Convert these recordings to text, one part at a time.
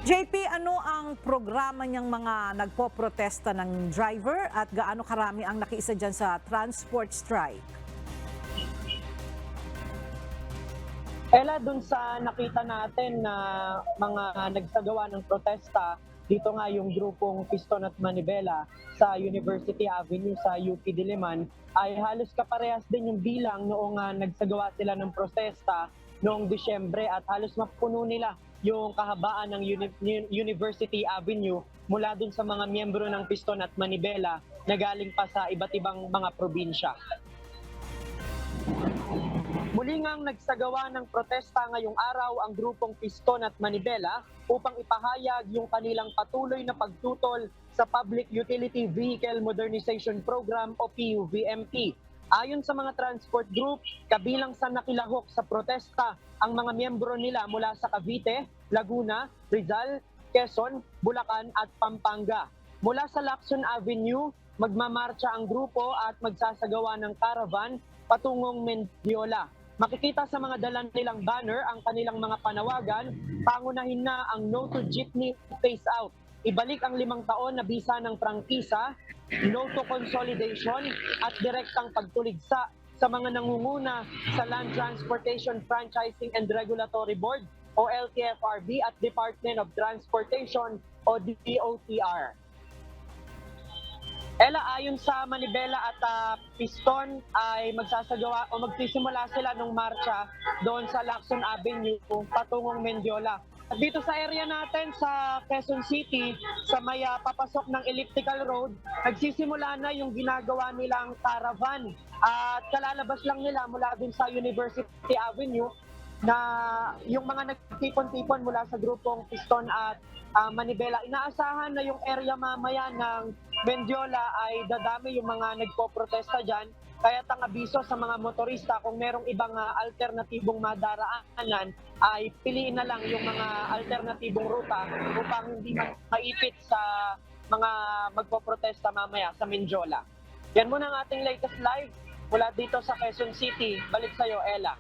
JP, ano ang programa niyang mga nagpo-protesta ng driver at gaano karami ang nakiisa dyan sa transport strike? Ella, dun sa nakita natin na mga nagsagawa ng protesta, dito nga yung grupong Piston at Manibela sa University Avenue sa UP Diliman, ay halos kaparehas din yung bilang noong nagsagawa sila ng protesta noong Disyembre at halos mapuno nila yung kahabaan ng University Avenue mula dun sa mga miyembro ng Piston at Manibela na galing pa sa iba't ibang mga probinsya. Muli ngang nagsagawa ng protesta ngayong araw ang grupong Piston at Manibela upang ipahayag yung kanilang patuloy na pagtutol sa Public Utility Vehicle Modernization Program o PUVMP. Ayon sa mga transport group, kabilang sa nakilahok sa protesta ang mga miyembro nila mula sa Cavite, Laguna, Rizal, Quezon, Bulacan at Pampanga. Mula sa Lacson Avenue, magmamarcha ang grupo at magsasagawa ng caravan patungong Mendiola. Makikita sa mga dala nilang banner ang kanilang mga panawagan, pangunahin na ang No to Jeepney Phase Out. Ibalik ang 5 taon na bisa ng prangkisa, no to consolidation at direktang pagtuligsa sa mga nangunguna sa Land Transportation Franchising and Regulatory Board o LTFRB at Department of Transportation o DOTR. Ella, ayon sa Manibela at Piston ay magsasagawa o magsisimula sila ng marcha doon sa Lacson Avenue patungong Mendiola. At dito sa area natin sa Quezon City, sa may papasok ng Elliptical Road, nagsisimula na yung ginagawa nilang caravan. At kalalabas lang nila mula dun sa University Avenue na yung mga nagtipon-tipon mula sa grupong Piston at Manibela. Inaasahan na yung area mamaya ng Mendiola ay dadami yung mga nagpo-protesta dyan. Kaya ang abiso sa mga motorista kung merong ibang alternatibong madaraanan ay piliin na lang yung mga alternatibong ruta upang hindi maipit sa mga magpo-protesta mamaya sa Mendiola. Yan muna ang ating latest live mula dito sa Quezon City. Balik sa'yo, Ella.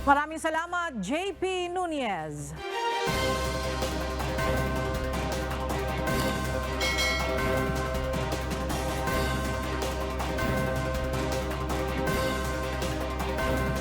Maraming salamat, JP Nunez.